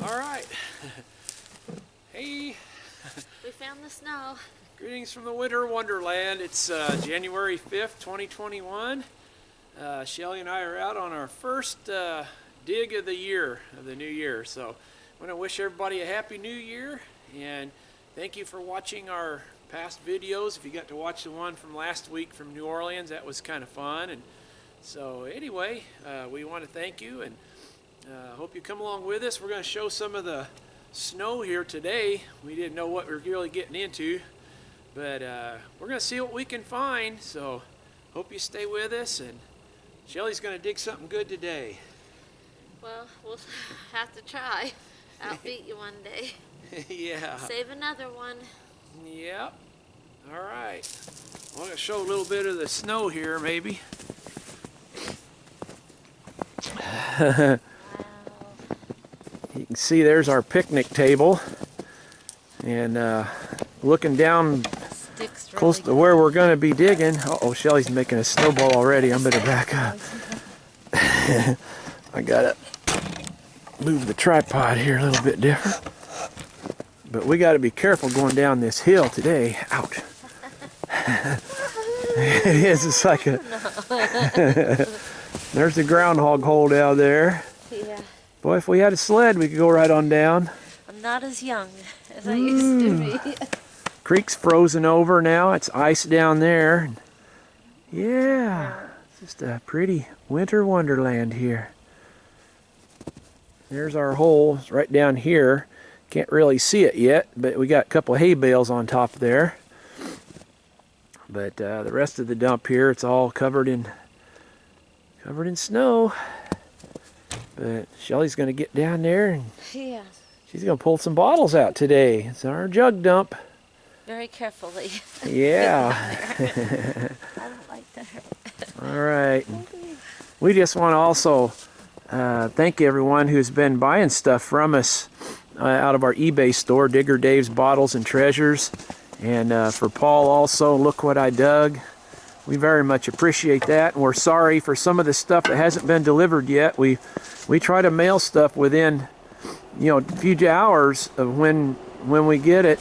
All right. Hey. We found the snow. Greetings from the winter wonderland. It's January 5th, 2021. Shelley and I are out on our first dig of the year, of the new year. So I want to wish everybody a happy new year, and thank you for watching our past videos. If you got to watch the one from last week from New Orleans, that was kind of fun. And so anyway, we want to thank you, and hope you come along with us. We're going to show some of the snow here today. We didn't know what we were really getting into, but we're going to see what we can find. So hope you stay with us, and Shelley's going to dig something good today. Well, we'll have to try. I'll beat you one day. Yeah. Save another one. Yep. All right. I'm going to show a little bit of the snow here, maybe. Wow. You can see there's our picnic table, and looking down close to where we're going to be digging. Uh-oh, Shelley's making a snowball already. I'm going to back up. I got to move the tripod here a little bit different. But we got to be careful going down this hill today. Ouch. It is. It's like a... There's the groundhog hole down there. Yeah. Boy, if we had a sled, we could go right on down. I'm not as young as I used to be. Creek's frozen over now. It's ice down there. Yeah, it's just a pretty winter wonderland here. There's our hole. It's right down here. Can't really see it yet, but we got a couple hay bales on top there. But the rest of the dump here, it's all covered in snow. But Shelley's going to get down there, and Yeah. she's going to pull some bottles out today. It's our jug dump. Very carefully. Yeah. I don't like to hurt. All right. We just want to also thank everyone who's been buying stuff from us out of our eBay store, Digger Dave's Bottles and Treasures. And for Paul also, Look What I Dug. We very much appreciate that, and we're sorry for some of the stuff that hasn't been delivered yet. We try to mail stuff within, a few hours of when we get it,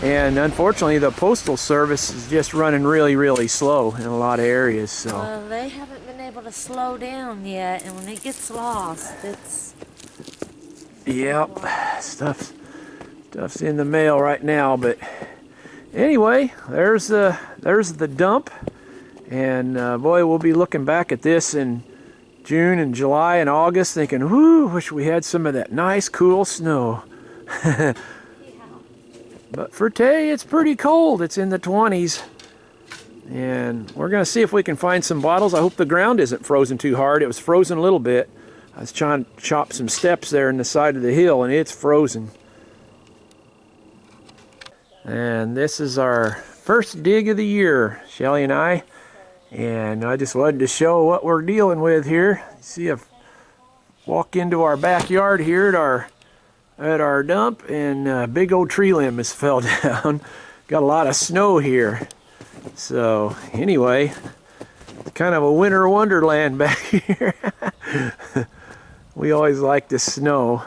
and unfortunately the postal service is just running really, really slow in a lot of areas. So Well, they haven't been able to slow down yet, and when it gets lost, it's... yep, stuff's in the mail right now. But anyway, there's the dump. And boy, we'll be looking back at this in June and July and August thinking, whoo, wish we had some of that nice, cool snow. Yeah. But for today, it's pretty cold. It's in the 20s. And we're going to see if we can find some bottles. I hope the ground isn't frozen too hard. It was frozen a little bit. I was trying to chop some steps there in the side of the hill, and it's frozen. And this is our first dig of the year, Shelley and I. And I just wanted to show what we're dealing with here. See, if walk into our backyard here at our dump, and a big old tree limb has fell down. Got a lot of snow here. So anyway, it's kind of a winter wonderland back here. We always like the snow.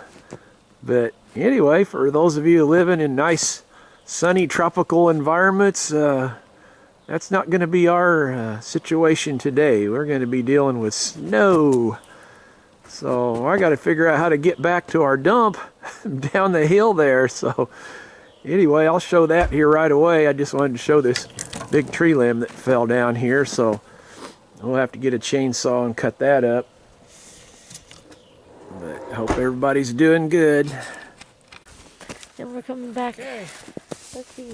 But anyway, for those of you living in nice sunny tropical environments, that's not going to be our situation today. We're going to be dealing with snow. So I got to figure out how to get back to our dump down the hill there. So anyway, I'll show that here right away. I just wanted to show this big tree limb that fell down here. So we'll have to get a chainsaw and cut that up. But I hope everybody's doing good. And we're coming back. Okay. Let's see.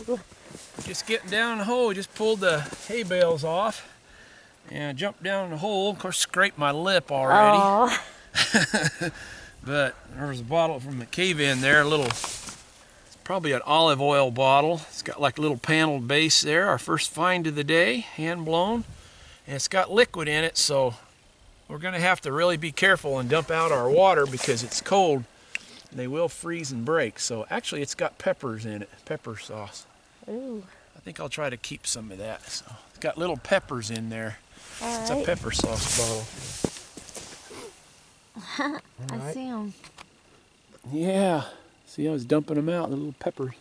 Just getting down the hole, just pulled the hay bales off and jumped down the hole. Of course, scraped my lip already. But there was a bottle from the cave-in there, it's probably an olive oil bottle. It's got like a little paneled base there. Our first find of the day, hand blown. And it's got liquid in it, so we're gonna have to really be careful and dump out our water because it's cold. They will freeze and break. So actually it's got peppers in it, pepper sauce. Ooh. I think I'll try to keep some of that. So it's got little peppers in there. All It's right. a pepper sauce bottle. I see them. Yeah. See, I was dumping them out, the little peppers.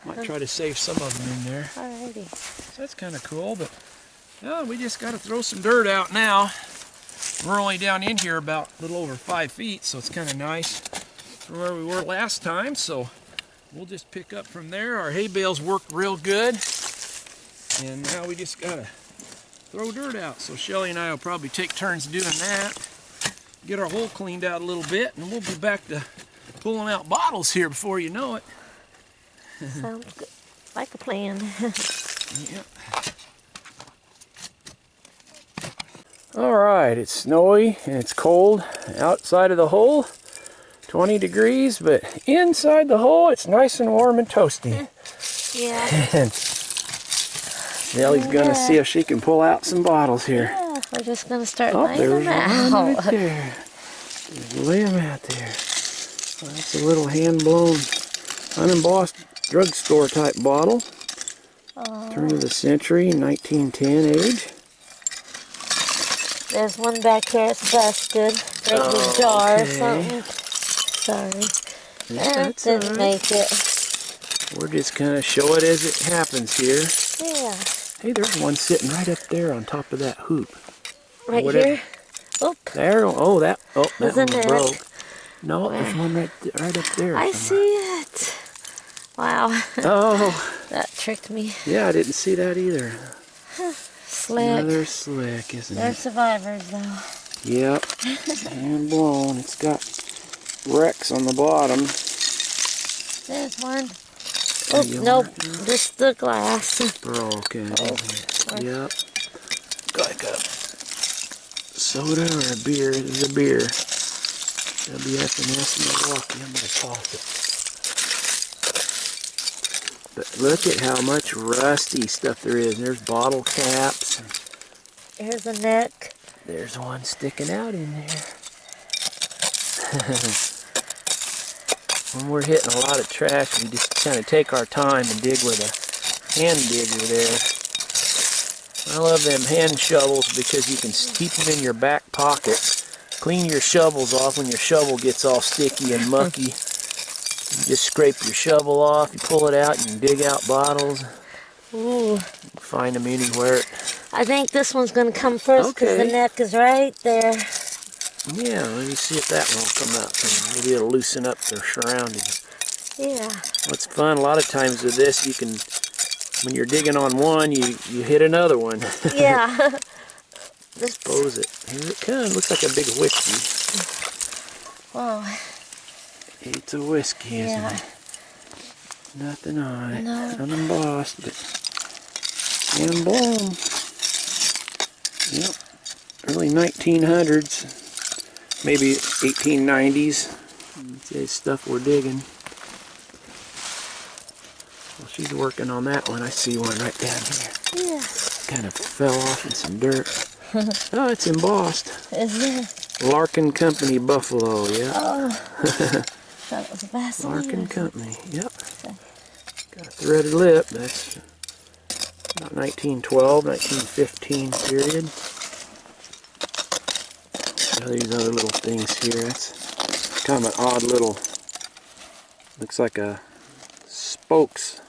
Might try to save some of them in there. Alrighty. So that's kind of cool, but we just got to throw some dirt out now. We're only down in here about a little over 5 feet, so it's kind of nice from where we were last time. So we'll just pick up from there. Our hay bales worked real good, and now we just got to throw dirt out. So Shelley and I will probably take turns doing that. Get our hole cleaned out a little bit, and we'll be back to pulling out bottles here before you know it. Sounds good. Like a plan. Yep. All right, it's snowy and it's cold outside of the hole, 20 degrees, but inside the hole it's nice and warm and toasty. Yeah. And Shelley's gonna see if she can pull out some bottles here. Yeah, we're just gonna start Oh, laying there's them one out. right there. Just lay them out there. Well, that's a little hand-blown, unembossed drugstore type bottle. Turn of the century, 1910 age. There's one back here, it's busted. Break the jar or okay. something. Sorry. That's Didn't all right. make it. We're just gonna show it as it happens here. Yeah. Hey, there's one sitting right up there on top of that hoop. Right Whatever. here. Oop. There, that There's one a net. broke. No, Where? there's one right up there. I somewhere. see it. Wow. Oh, That tricked me. yeah, I didn't see that either. Slick. Another slick, isn't They're it? survivors though. Yep. Hand blown. It's got wrecks on the bottom. There's one. Are Oop, you nope. marking? Just the glass. Broken. Oh. Yep. Like a soda or a beer. This is a beer. WFNS Milwaukee. I'm going to toss it. But look at how much rusty stuff there is. There's bottle caps. Here's a neck. There's one sticking out in there. When we're hitting a lot of trash, we just kind of take our time and dig with a hand digger there. I love them hand shovels because you can keep them in your back pocket. Clean your shovels off when your shovel gets all sticky and mucky. You just scrape your shovel off, you pull it out, you can dig out bottles. Ooh. Find them anywhere. I think this one's going to come first because the Okay. neck is right there. Yeah, let me see if that one will come up. Maybe it'll loosen up their surroundings. Yeah. What's fun, a lot of times with this, you can, when you're digging on one, you hit another one. Yeah. Expose it. Here it comes. Looks like a big whiskey. Whoa. It's a whiskey, isn't Yeah. it? Nothing on it. No. Unembossed, but hand blown. Yep. Early 1900s. Maybe 1890s. That's the stuff we're digging. Well, she's working on that one. I see one right down here. Yeah. Kind of fell off in some dirt. Oh, it's embossed. Is it? Larkin Company Buffalo, yeah. Oh. That was a Vaseline. Larkin Company, yep. Got a threaded lip. That's about 1912, 1915 period. These other little things here. That's kind of an odd little, looks like a spokes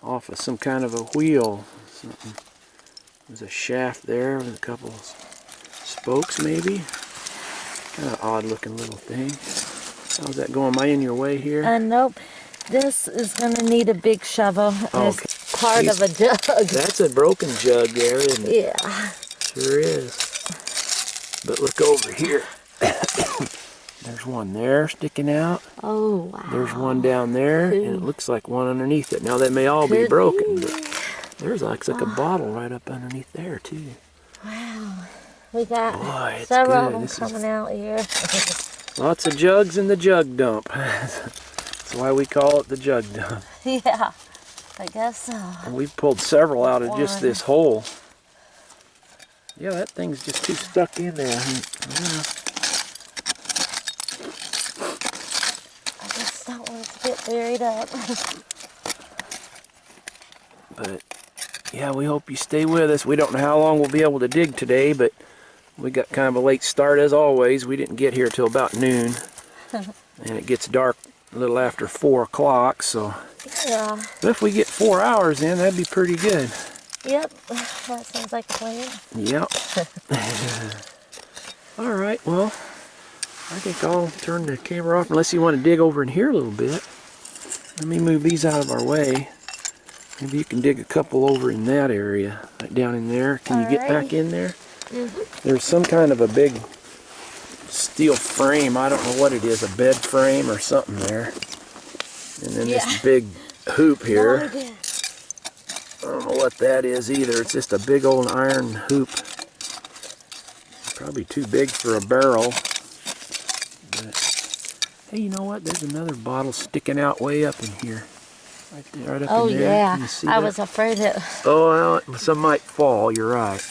off of some kind of a wheel. Something. There's a shaft there with a couple spokes maybe. Kind of odd looking little thing. How's that going? Am I in your way here? Nope. This is going to need a big shovel. Okay. It's part of a jug. That's a broken jug there, isn't it? Yeah. Sure is. But look over here. There's one there sticking out. Oh, wow. There's one down there, and it looks like one underneath it. Now, they may all be broken, but there's like a bottle right up underneath there, too. Wow. We got Boy, it's several good. of them coming out here. Lots of jugs in the jug dump. That's why we call it the jug dump. Yeah. I guess so. And we've pulled several out of just this hole. Yeah, that thing's just too stuck in there. Yeah. I just don't want it to get buried up. But yeah, we hope you stay with us. We don't know how long we'll be able to dig today, but we got kind of a late start as always. We didn't get here till about noon. And it gets dark a little after 4 o'clock, so. Yeah. But if we get 4 hours in, that'd be pretty good. Yep. That sounds like a plan. Yep. All right, well, I think I'll turn the camera off unless you want to dig over in here a little bit. Let me move these out of our way. Maybe you can dig a couple over in that area, right down in there. Can you get back in there? There's some kind of a big steel frame. I don't know what it is, a bed frame or something there. And then this big hoop here. I don't know what that is either. It's just a big old iron hoop. Probably too big for a barrel. But, hey, you know what? There's another bottle sticking out way up in here. Right there, right up in there. Yeah. Can you see I that? was afraid that. Oh, well, some might fall. You're right.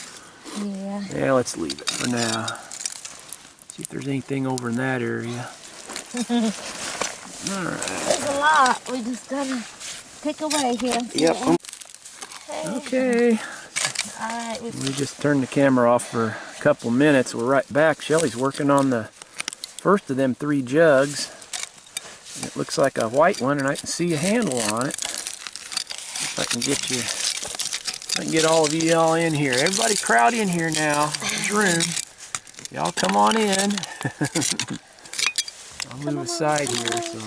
Yeah. Yeah, let's leave it for now. See if there's anything over in that area. All right. There's a lot. We just gotta pick away here. Yep. Okay. All right. We just turned the camera off for a couple of minutes. We're right back. Shelly's working on the first of them 3 jugs. It looks like a white one, and I can see a handle on it. If I can get you, I can get all of you all in here. Everybody crowd in here now. There's room. Y'all come on in. I'll move aside here so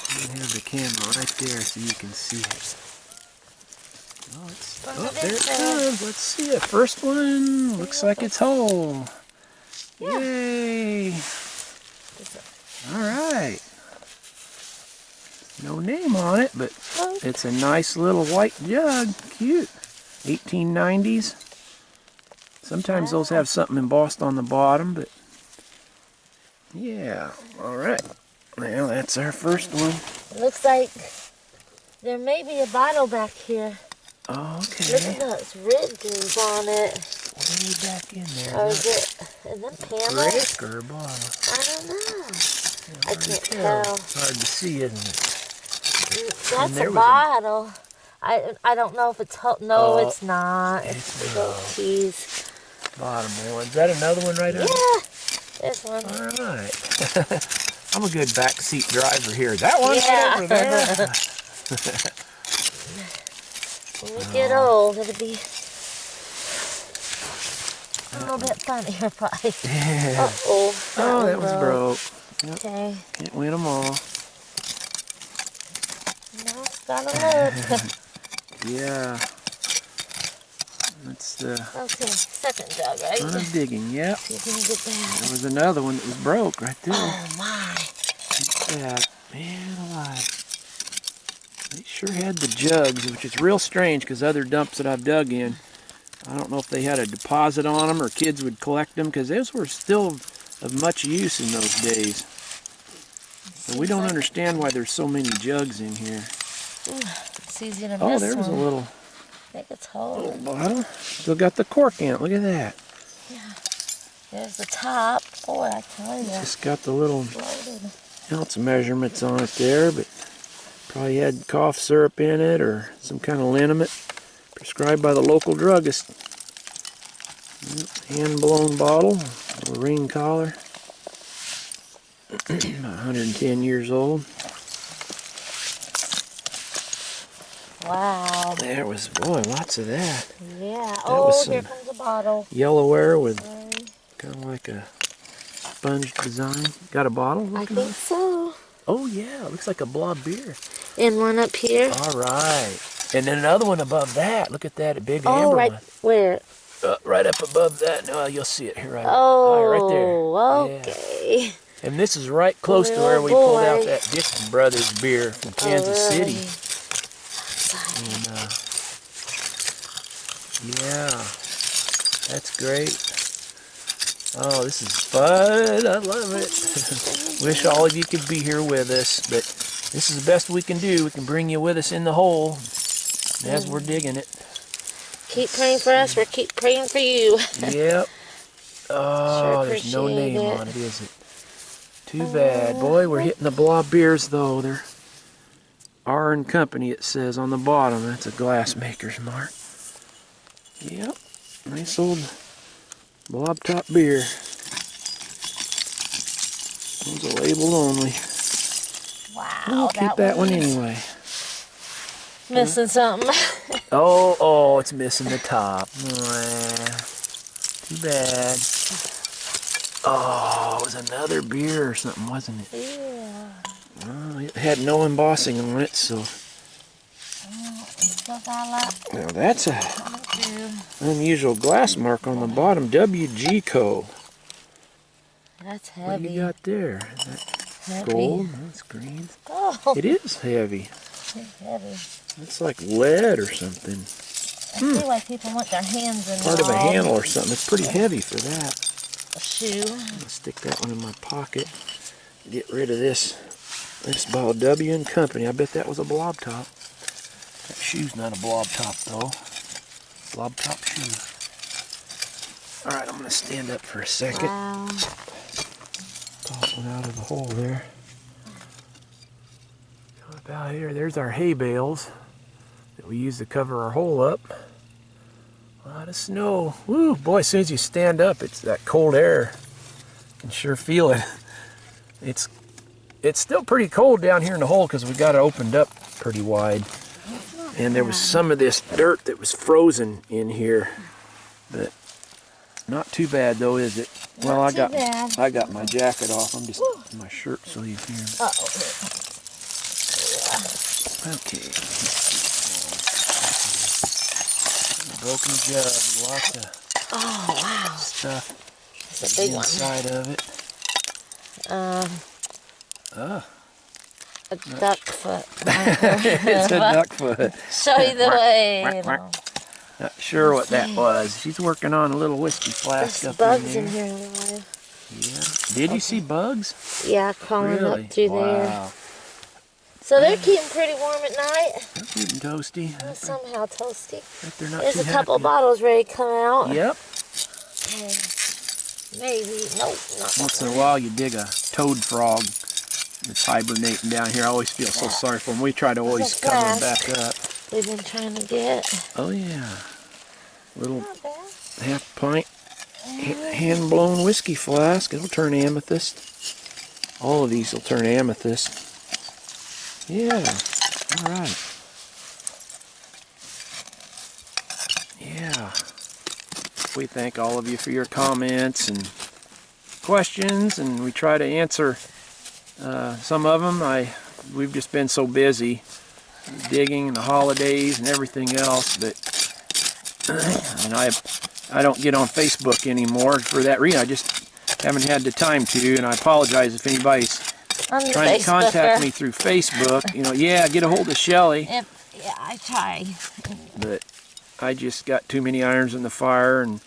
I have the camera right there so you can see it. Oh, there it comes. Let's see it. First one looks like it's whole. Yeah. Yay! All right. No name on it, but it's a nice little white jug. Cute. 1890s. Sometimes those have something embossed on the bottom, but yeah. All right. Well, that's our first one. It looks like there may be a bottle back here. Oh, okay. Look at those ridges on it. Way back in there. Or is it them panels? Brick or a bottle? I don't know. I can't tell. tell. It's hard to see, isn't it? That's a bottle. I don't know if it's no, it's not. It's a cheese. Bottom one. Is that another one right under? Yeah, this one. All right. I'm a good backseat driver here. That one Yeah. right over there. When we get old, it'll be a little bit funnier, probably. Yeah. Uh-oh. Oh, that was broke. Yep. Okay. Can't win them all. No, it's gotta look. Yeah. That's the Okay, second jug, right? fun of digging. Yep. You can get that. There was another one that was broke right there. Oh my. Look at that. Man alive. They sure had the jugs, which is real strange because other dumps that I've dug in, I don't know if they had a deposit on them or kids would collect them because those were still of much use in those days. So we don't understand why there's so many jugs in here. Ooh, it's easy to miss. Oh, there was a little I think it's whole. bottle. Still got the cork in it. Look at that. Yeah. There's the top. Boy, I tell you. Just got the little Loaded. ounce measurements on it there, but probably had cough syrup in it or some kind of liniment prescribed by the local druggist. Hand blown bottle, a ring collar. 110 years old. Wow. There was, boy, lots of that. Yeah. was Oh, here some- comes a bottle. Yellowware with kind of like a sponge design. Got a bottle? I think so. Oh yeah, it looks like a blob beer. And one up here. All right. And then another one above that. Look at that, a big Oh, amber right one. where? Right up above that. No, you'll see it here right, right there. Oh, Yeah. okay. And this is right close to where we pulled out that Dixon Brothers beer from Kansas really? City. And, yeah, that's great. Oh, this is fun. I love it. Wish all of you could be here with us, but this is the best we can do. We can bring you with us in the hole as we're digging it. Keep praying for us. We'll keep praying for you. Yep. Oh, Sure there's no appreciate name it. on it, is it? Too bad. Boy, we're hitting the blob beers, though. They're R and Company, it says on the bottom. That's a glassmaker's mark. Yep. Nice old blob top beer. Those are labeled only. Wow. We'll keep that one anyway. Missing something. Oh, it's missing the top. Too bad. Oh, it was another beer or something, wasn't it? Yeah. Oh, it had no embossing on it, so. Now that's a unusual glass mark on the bottom. WG Co. That's heavy. What do you got there? Is that Heavy. gold? That's green. Oh. It is heavy. It's heavy. It's like lead or something. I feel like people want their hands in Part of a handle or something. It's pretty heavy for that. A shoe. I'm gonna stick that one in my pocket. Get rid of this. This ball W and Company. I bet that was a blob top. That shoe's not a blob top though. Blob top shoe. Alright, I'm gonna stand up for a second. Wow. Pop one out of the hole there. Come about here. There's our hay bales that we use to cover our hole up. A lot of snow. Woo, boy, as soon as you stand up, it's that cold air. You can sure feel it. It's still pretty cold down here in the hole because we got it opened up pretty wide. And there was some of this dirt that was frozen in here. But not too bad though, is it? Well, I got my jacket off. I'm just in my shirt sleeve here. Okay. Broken jug, lots of stuff It's a big inside of it. A duck foot. It's a duck foot. Show you the way. Not sure what that was. She's working on a little whiskey flask There's up bugs in in there. here. Yeah. Did you see bugs? Yeah, crawling Really? up through there. So they're keeping pretty warm at night. They're keeping toasty. Somehow toasty. Bet they're not There's too a couple happy. bottles ready to come out. Yep. And maybe, nope, not Once in a while you dig a toad frog that's hibernating down here. I always feel so sorry for them. We try to always That's cover them fast. back up. We've been trying to get. Oh yeah. Little Not bad. half pint hand blown whiskey flask. It'll turn amethyst. All of these will turn amethyst. Yeah. All right. Yeah. We thank all of you for your comments and questions, and we try to answer some of them. We've just been so busy digging and the holidays and everything else, but and I don't get on Facebook anymore for that reason. I just haven't had the time to, and I apologize if anybody's trying to contact me through Facebook. You know, yeah, get a hold of Shelley. Yeah, I try. But I just got too many irons in the fire, and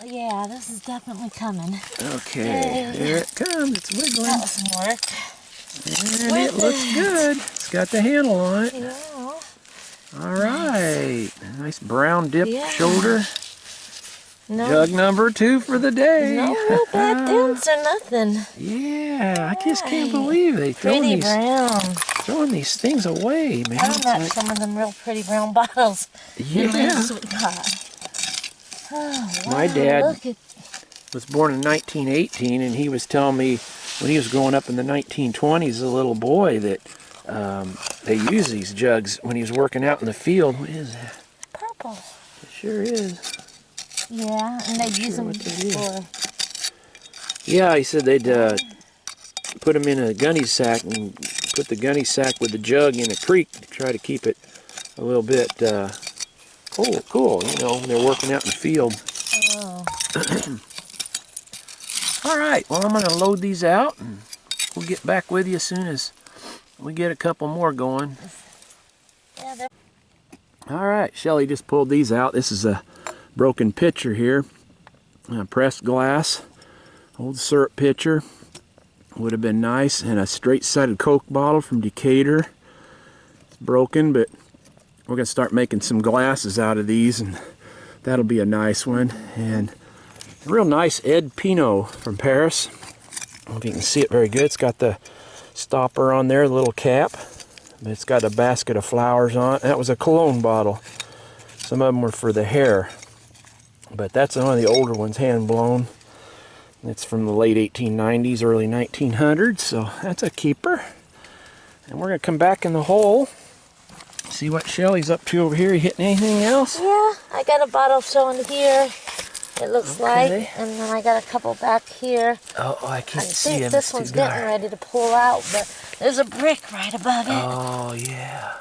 yeah, this is definitely coming. okay, there it comes. It's wiggling. That was some work. And it looks good. It's got the handle on it. Yeah. All right. Nice brown dip Yeah. shoulder. No, Jug number 2 for the day. no bad dents or nothing. Yeah, I just can't believe they Pretty brown. throwing these things away, man. I It's got like, some of them real pretty brown bottles. yeah. This we got. Oh, wow, My dad look at, was born in 1918, and he was telling me when he was growing up in the 1920s as a little boy that they used these jugs when he was working out in the field. What is that? purple. It sure is. Yeah, and they use them what that is. for. Yeah, he said they'd put them in a gunny sack and put the gunny sack with the jug in a creek to try to keep it a little bit cool, you know, when they're working out in the field. Oh. All right, well, I'm going to load these out, and we'll get back with you as soon as we get a couple more going. Yeah, All right, Shelley just pulled these out. This is a broken pitcher here, pressed glass, old syrup pitcher. Would have been nice, and a straight-sided Coke bottle from Decatur. It's broken, but we're going to start making some glasses out of these, and that'll be a nice one. And a real nice Ed Pinot from Paris. I don't know if you can see it very good. It's got the stopper on there, the little cap. It's got a basket of flowers on it. That was a cologne bottle. Some of them were for the hair, but that's one of the older ones, hand blown. It's from the late 1890s, early 1900s, so that's a keeper. And we're going to come back in the hole, see what Shelley's up to over here. You hitting anything else? Yeah, I got a bottle showing here, it looks Okay. like. And then I got a couple back here. Oh, I can't see I him. think this one's getting ready to pull out, but there's a brick right above it. Oh, yeah.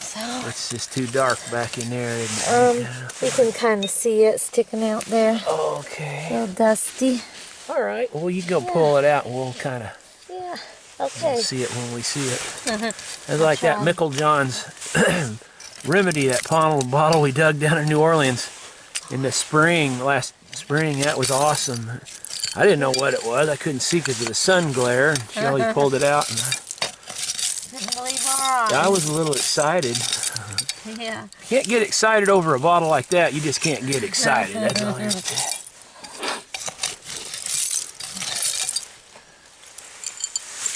So It's just too dark back in there, isn't it? you can kind of see it sticking out there. Okay. A little dusty. All right. Well, you go pull it out, and we'll kind of Yeah. Okay. see it when we see it. It's like that Mickle John's remedy, that bottle we dug down in New Orleans in the spring, last spring. That was awesome. I didn't know what it was. I couldn't see because of the sun glare. And Shelley pulled it out, and Didn't believe our eyes. I was a little excited. Yeah. Can't get excited over a bottle like that. You just can't get excited. That's all there is to it.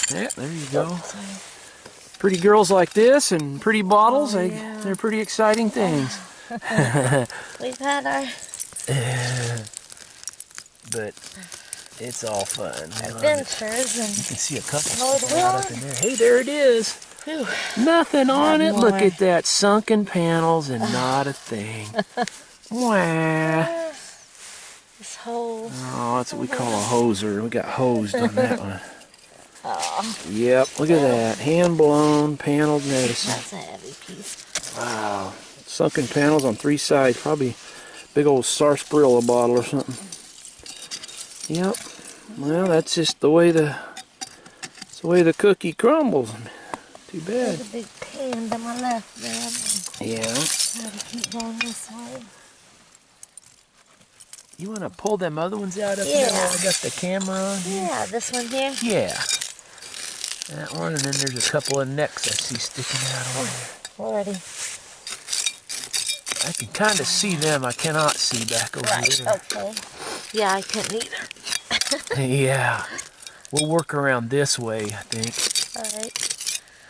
Yeah, there you go. Pretty girls like this and pretty bottles, they're pretty exciting things. We've had our But it's all fun. adventures and You can see a couple Lord sticking out up willing. in there. Hey, there it is. Whew. Nothing on it. more. Look at that. Sunken panels and not a thing. Wah. This whole Oh, that's what we call a hoser. We got hosed on that one. oh, Yep, look at that. Hand blown, paneled medicine. that's a heavy piece. Wow. Sunken panels on 3 sides. Probably big old sarsaparilla bottle or something. Yep. Well, that's just the way the cookie crumbles. Too bad. There's a big pan to my left there. Yeah. Try to keep going this way. You want to pull them other ones out up there Yeah. while I got the camera on? Yeah, this one here. Yeah. That one, and then there's a couple of necks I see sticking out over there. Already. I can kind of see them. I cannot see back over Right, there. okay. Yeah, I couldn't either. Yeah. We'll work around this way, I think, Alright.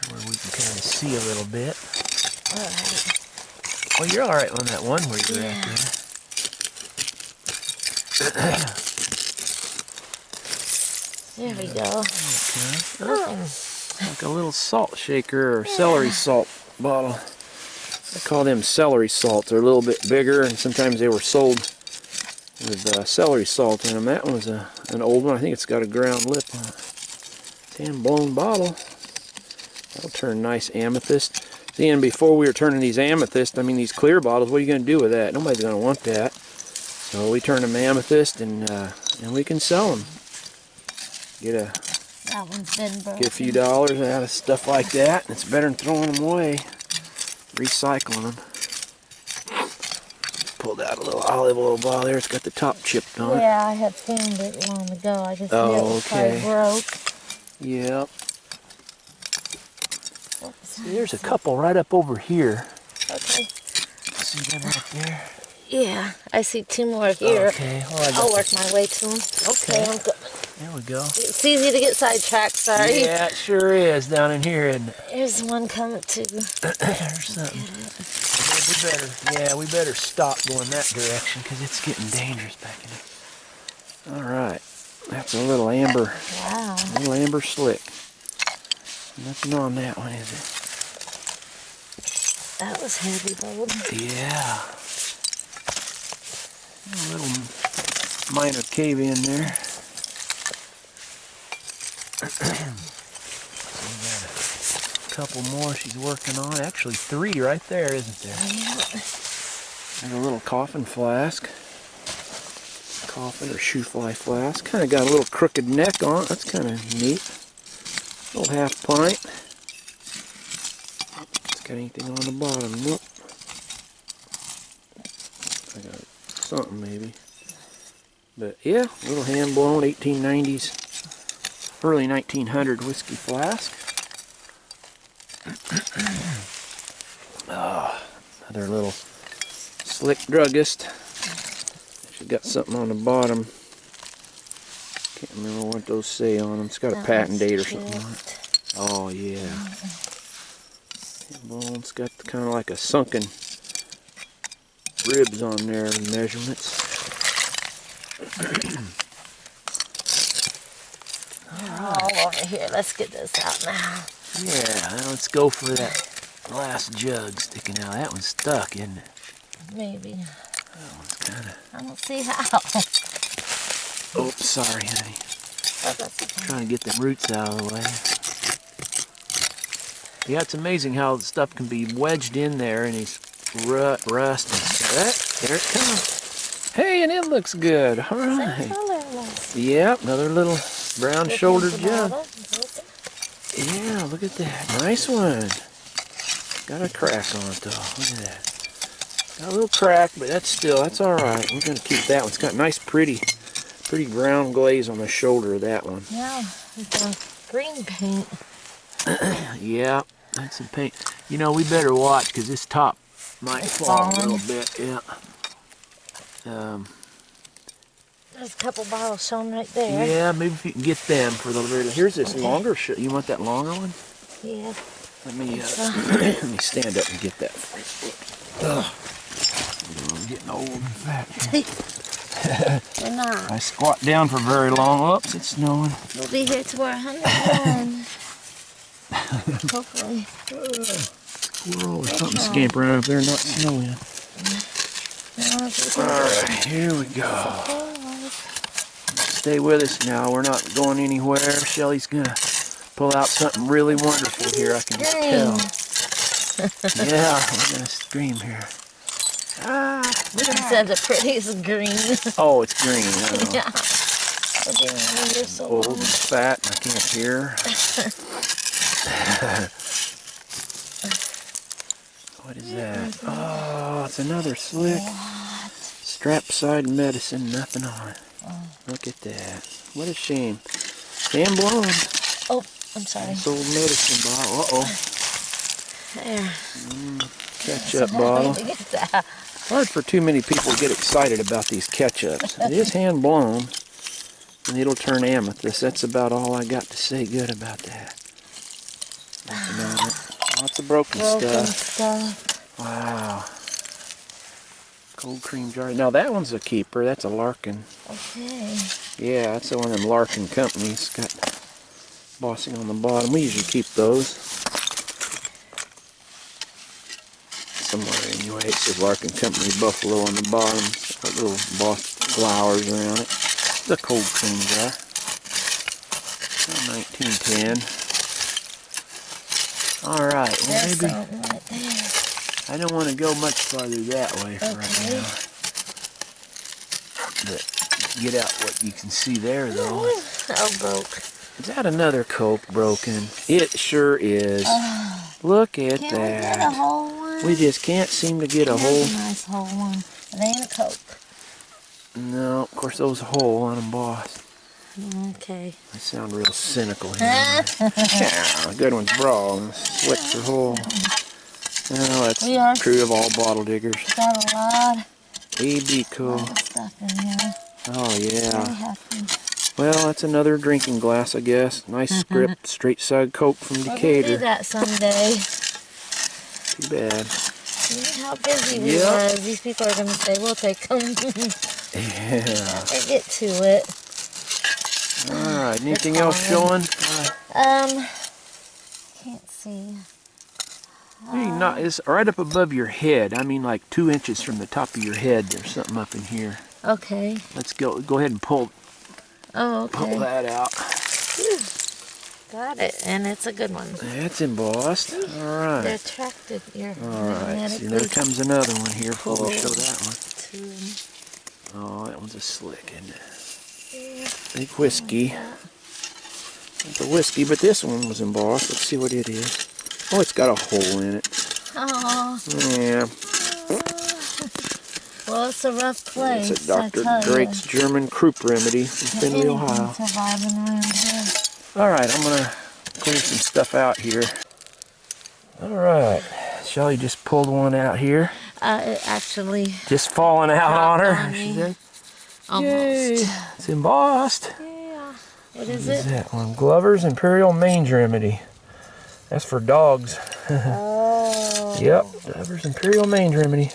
where we can kind of see a little bit. Alright. Well, you're all right on that one where you're at there. There we go. Okay. Oh. Like a little salt shaker or celery salt bottle. I call them celery salts. They're a little bit bigger, and sometimes they were sold with celery salt in them. That one was an old one. I think it's got a ground lip on it. It's hand-blown bottle. That'll turn nice amethyst. See, and before we were turning these amethyst, I mean these clear bottles, what are you going to do with that? Nobody's going to want that. So we turn them amethyst, and we can sell them. That one's been broken. Get a few dollars out of stuff like that. It's better than throwing them away. Recycling them. Pulled out a little olive oil bottle there. It's got the top chipped on it. Yeah, I had found it long ago. I just knew it was okay. probably broke. Yep. Oops. See, there's a couple right up over here. Okay. See them right there? Yeah, I see 2 more here. Okay. Well, I'll work my way to them. Okay. I'm good. There we go. It's easy to get sidetracked, sorry. Yeah, it sure is down in here, isn't it? There's one coming too. There's something. We better stop going that direction because it's getting dangerous back in here. All right. That's a little amber. Wow. Little amber slick. Nothing on that one, is it? That was heavy, babe. Yeah. A little minor cave in there. We got a couple more she's working on. Actually 3 right there, isn't there? Yeah. And a little coffin flask. Coffin or shoe fly flask. Kind of got a little crooked neck on it. That's kind of neat. Little half pint. It's got anything on the bottom? Nope. I got something maybe. But yeah, little hand blown 1890s, early 1900 whiskey flask. Another little slick druggist. She's got something on the bottom. Can't remember what those say on them. It's got a patent date or something on it. Oh yeah. Well, it's got kind of like a sunken ribs on there, the measurements. over here. Let's get this out now. Yeah, now let's go for that last jug sticking out. That one's stuck, isn't it? Maybe. That one's kind of... I don't see how. Oops, sorry, honey. Oh, that's okay. Trying to get the roots out of the way. Yeah, it's amazing how the stuff can be wedged in there and these rust and stuff. There it comes. Hey, and it looks good. All right. Same color. Yep, another little brown shouldered jug. Bottle. Yeah, look at that. Nice one. Got a crack on it though. Look at that. Got a little crack, but that's all right. We're gonna keep that one. It's got nice, pretty brown glaze on the shoulder of that one. Yeah, it's a green paint. Yeah, that's some paint. You know, we better watch because this top might fall a little bit. Yeah. There's a couple bottles shown right there. Yeah, maybe if you can get them for the very. Here's this longer. You want that longer one? Yeah. Let me let me stand up and get that. I'm getting old and fat. We're not. I squat down for very long. Oops, it's snowing. We'll be here to our 101. Hopefully. Squirrel or something scampering over there, not snowing. Alright, here we go. Stay with us now. We're not going anywhere. Shelly's gonna pull out something really wonderful here. I can just tell. Yeah, we're gonna scream here. Ah, look at That's the prettiest green. Oh, it's green. I know. Yeah. You're so Old long. and fat, and I can't hear. What is that? Oh, it's another slick. Strap side medicine, nothing on it. Look at that. What a shame. Hand blown. Oh, I'm sorry. This old medicine bottle. Uh-oh. There. Ketchup bottle. Get that. Hard for too many people to get excited about these ketchups. It is hand blown, and it'll turn amethyst. That's about all I got to say good about that. Lots of broken stuff. Wow. Cold cream jar. Now that one's a keeper. That's a Larkin. Okay. Yeah, that's one of them Larkin companies. Got bossing on the bottom. We usually keep those. Somewhere anyway. It says Larkin Company Buffalo on the bottom. Got little boss flowers around it. It's a cold cream jar. 1910. Alright, well There's maybe something right there. I don't want to go much farther that way for right now. But get out what you can see there though. Oh, broke. Is that another Coke broken? It sure is. Look at Can't we get a that. whole one? We just can't seem to get a whole. That's a nice whole one. It ain't a Coke. No, of course those whole unembossed. Okay. I sound real cynical here. Yeah, good one's brawl. Slicks are whole. Oh, that's true of all bottle diggers. Got a lot ABCO. of stuff in here. Oh Very yeah. happy. Well, that's another drinking glass, I guess. Nice script, straight side Coke from We'll do Decatur. that someday. Too bad. See how busy we was. These people are going to say, we'll take them. Yeah. They get to it. Alright, anything else showing? Can't see. Not, it's right up above your head. I mean like 2 inches from the top of your head. There's something up in here. Okay. Let's go ahead and pull Okay. that out. Got it. And it's a good one. That's embossed. Alright. They're attracted. Alright, see there comes another one here before we show that one. Oh, that one's a slick, isn't it? Yeah. Big whiskey. It's a whiskey, but this one was embossed. Let's see what it is. Oh, it's got a hole in it. Oh. Yeah. Well, it's a rough place. It's a Dr. Drake's German croup remedy from Findlay, Ohio. Surviving around here. Alright, I'm going to clear some stuff out here. Alright, Shelly just pulled one out here. It actually Just falling out on her. on me. She said, almost. "Yay, it's embossed." Yeah. What What is is it? that one? Glover's Imperial Mange Remedy. That's for dogs. Oh. Yep, Glover's Imperial Mange Remedy.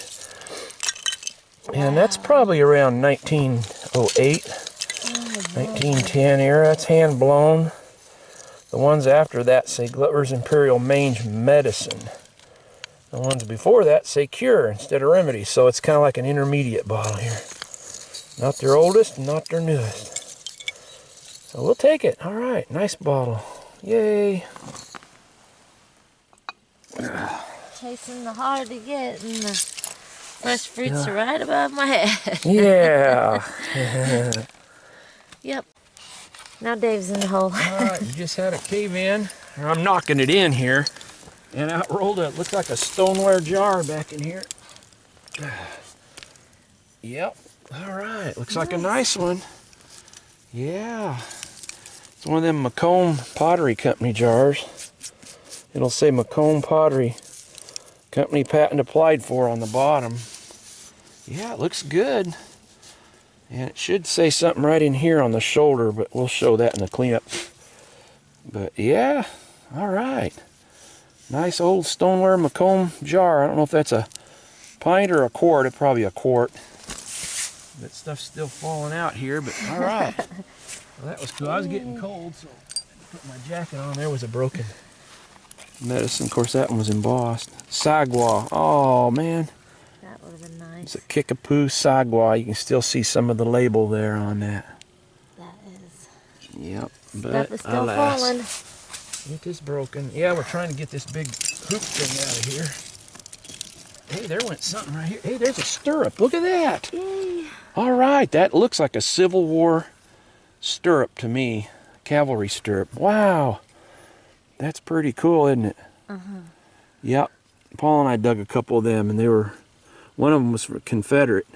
And that's probably around 1908, 1910 era. It's hand blown. The ones after that say Glover's Imperial Mange Medicine. The ones before that say Cure instead of Remedy, so it's kind of like an intermediate bottle here. Not their oldest, not their newest. So we'll take it. All right, nice bottle. Yay. Chasing the hard to get, and the fresh fruits are right above my head. Yeah. Yep. Now Dave's in the hole. All right, we just had a cave in. I'm knocking it in here, and out rolled a, looks like a stoneware jar back in here. Yep. All right, looks like a nice one. Yeah. It's one of them Macomb Pottery Company jars. It'll say Macomb Pottery Company patent applied for on the bottom. Yeah, it looks good. And it should say something right in here on the shoulder, but we'll show that in the cleanup. But yeah, all right. Nice old stoneware Macomb jar. I don't know if that's a pint or a quart. It's probably a quart. That stuff's still falling out here, but all right. Well, that was cool. I was getting cold, so I had to put my jacket on. There was a broken medicine. Of course, that one was embossed. Sagwa. Oh, man. That would have been nice. It's a Kickapoo Sagwa. You can still see some of the label there on that. That is. Yep. But Stuff is still falling. It is broken. Yeah, we're trying to get this big hoop thing out of here. Hey, there went something right here. Hey, there's a stirrup. Look at that. Yay. All right, that looks like a Civil War stirrup to me. Cavalry stirrup. Wow. That's pretty cool, isn't it? Uh-huh. Yep. Paul and I dug a couple of them, and they were, one of them was for Confederate,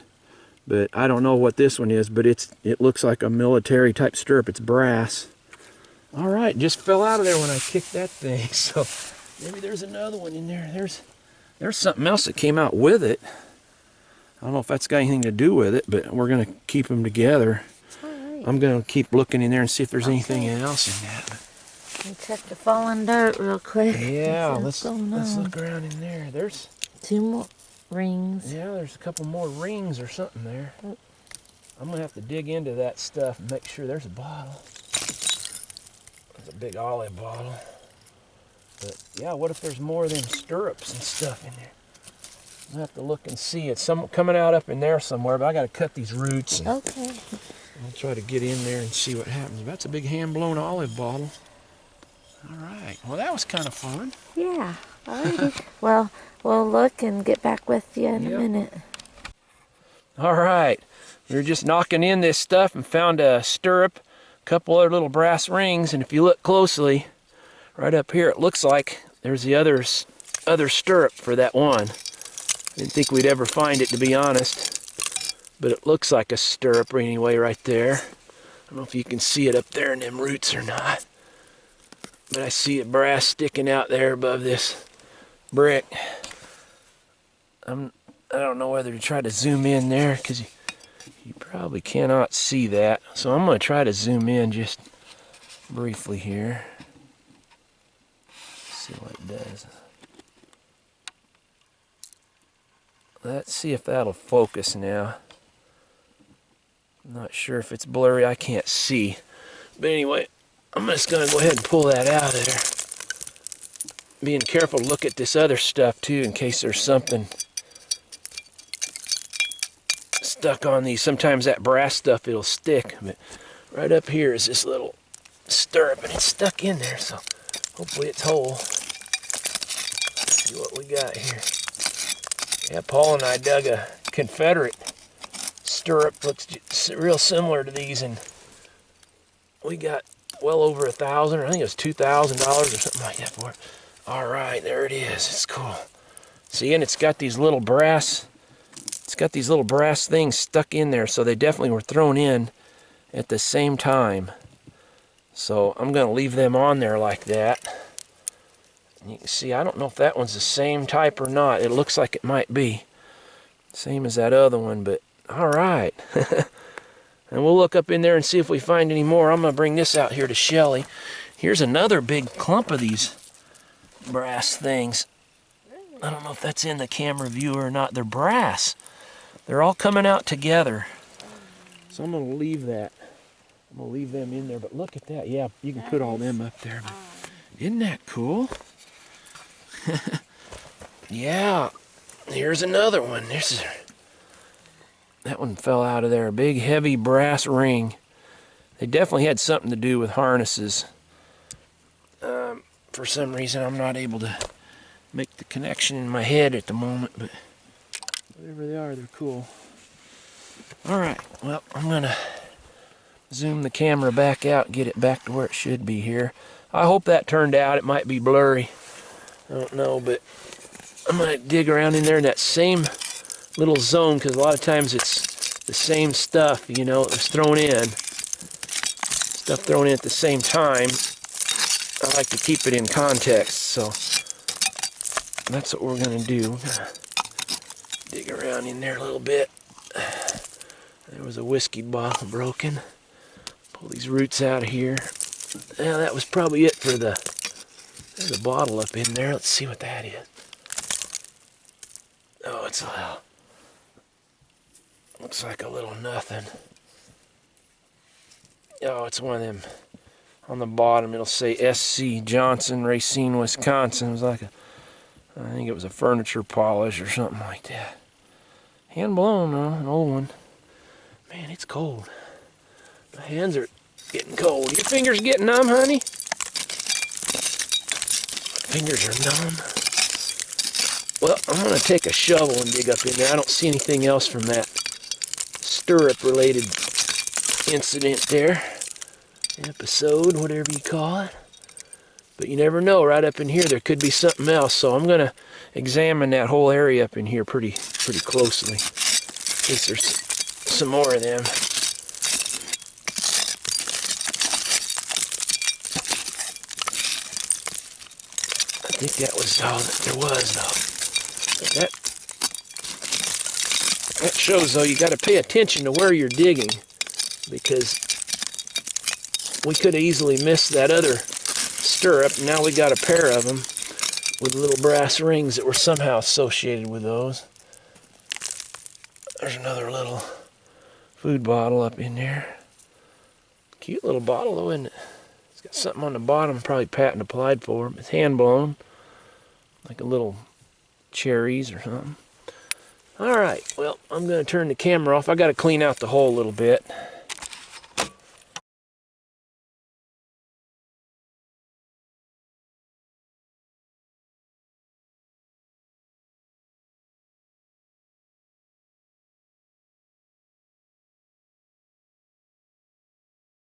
but I don't know what this one is, but it looks like a military type stirrup. It's brass. All right, just fell out of there when I kicked that thing, so maybe there's another one in there. There's something else that came out with it. I don't know if that's got anything to do with it, but we're going to keep them together. All right. I'm going to keep looking in there and see if there's anything else in that. Let me check the fallen dirt real quick. Yeah, let's look around in there. There's 2 more rings. Yeah, there's a couple more rings or something there. I'm going to have to dig into that stuff and make sure there's a bottle. There's a big olive bottle. But yeah, what if there's more of them stirrups and stuff in there? I'll have to look and see. It's some coming out up in there somewhere, but I got to cut these roots. And Okay. I'll try to get in there and see what happens. That's a big hand-blown olive bottle. All right. Well, that was kind of fun. Yeah. Alrighty. Well, we'll look and get back with you in a minute. All right. We were just knocking in this stuff and found a stirrup, a couple other little brass rings, and if you look closely, right up here, it looks like there's the other stirrup for that one. Didn't think we'd ever find it, to be honest, but it looks like a stirrup anyway right there. I don't know if you can see it up there in them roots or not, but I see a brass sticking out there above this brick. I don't know whether to try to zoom in there, because you probably cannot see that, so I'm going to try to zoom in just briefly here. See what it does. Let's see if that'll focus now. I'm not sure if it's blurry. I can't see. But anyway, I'm just going to go ahead and pull that out of there. Being careful to look at this other stuff too, in case there's something stuck on these. Sometimes that brass stuff, it'll stick. But right up here is this little stirrup, and it's stuck in there, so hopefully it's whole. Let's see what we got here. Yeah, Paul and I dug a Confederate stirrup. Looks real similar to these, and we got well over $1,000, or I think it was $2,000 or something like that for it. All right, there it is. It's cool. See, and it's got these little brass. It's got these little brass things stuck in there, so they definitely were thrown in at the same time. So I'm going to leave them on there like that. You can see, I don't know if that one's the same type or not. It looks like it might be. Same as that other one, but all right. And we'll look up in there and see if we find any more. I'm going to bring this out here to Shelley. Here's another big clump of these brass things. I don't know if that's in the camera view or not. They're brass. They're all coming out together. So I'm going to leave that. I'm going to leave them in there, but look at that. Yeah, you can put all them up there. But Isn't that cool? Yeah, here's another one. That one fell out of there. A big, heavy brass ring. They definitely had something to do with harnesses. For some reason, I'm not able to make the connection in my head at the moment, but whatever they are, they're cool. All right, well, I'm gonna zoom the camera back out and get it back to where it should be here. I hope that turned out. It might be blurry. I don't know, but I'm gonna dig around in there in that same little zone, because a lot of times it's the same stuff, you know, it was thrown in. Stuff thrown in at the same time. I like to keep it in context, so that's what we're gonna do. Dig around in there a little bit. There was a whiskey bottle broken. Pull these roots out of here. Yeah, that was probably it for there's a bottle up in there. Let's see what that is. Oh, it's a little, looks like a little nothing. Oh, it's one of them. On the bottom, it'll say SC Johnson, Racine, Wisconsin. It was like I think it was a furniture polish or something like that. Hand blown, though, an old one. Man, it's cold. My hands are getting cold. Your fingers getting numb, honey? Fingers are numb. Well, I'm going to take a shovel and dig up in there. I don't see anything else from that stirrup-related incident there. Episode, whatever you call it. But you never know, right up in here there could be something else, so I'm going to examine that whole area up in here pretty closely, in case there's some more of them. I think that was all that there was, though. That shows, though, you got to pay attention to where you're digging, because we could have easily missed that other stirrup. Now we got a pair of them with little brass rings that were somehow associated with those. There's another little food bottle up in there. Cute little bottle, though, isn't it? It's got something on the bottom, probably patent applied for. It's hand blown, like a little cherries or something. All right, well, I'm going to turn the camera off. I got to clean out the hole a little bit.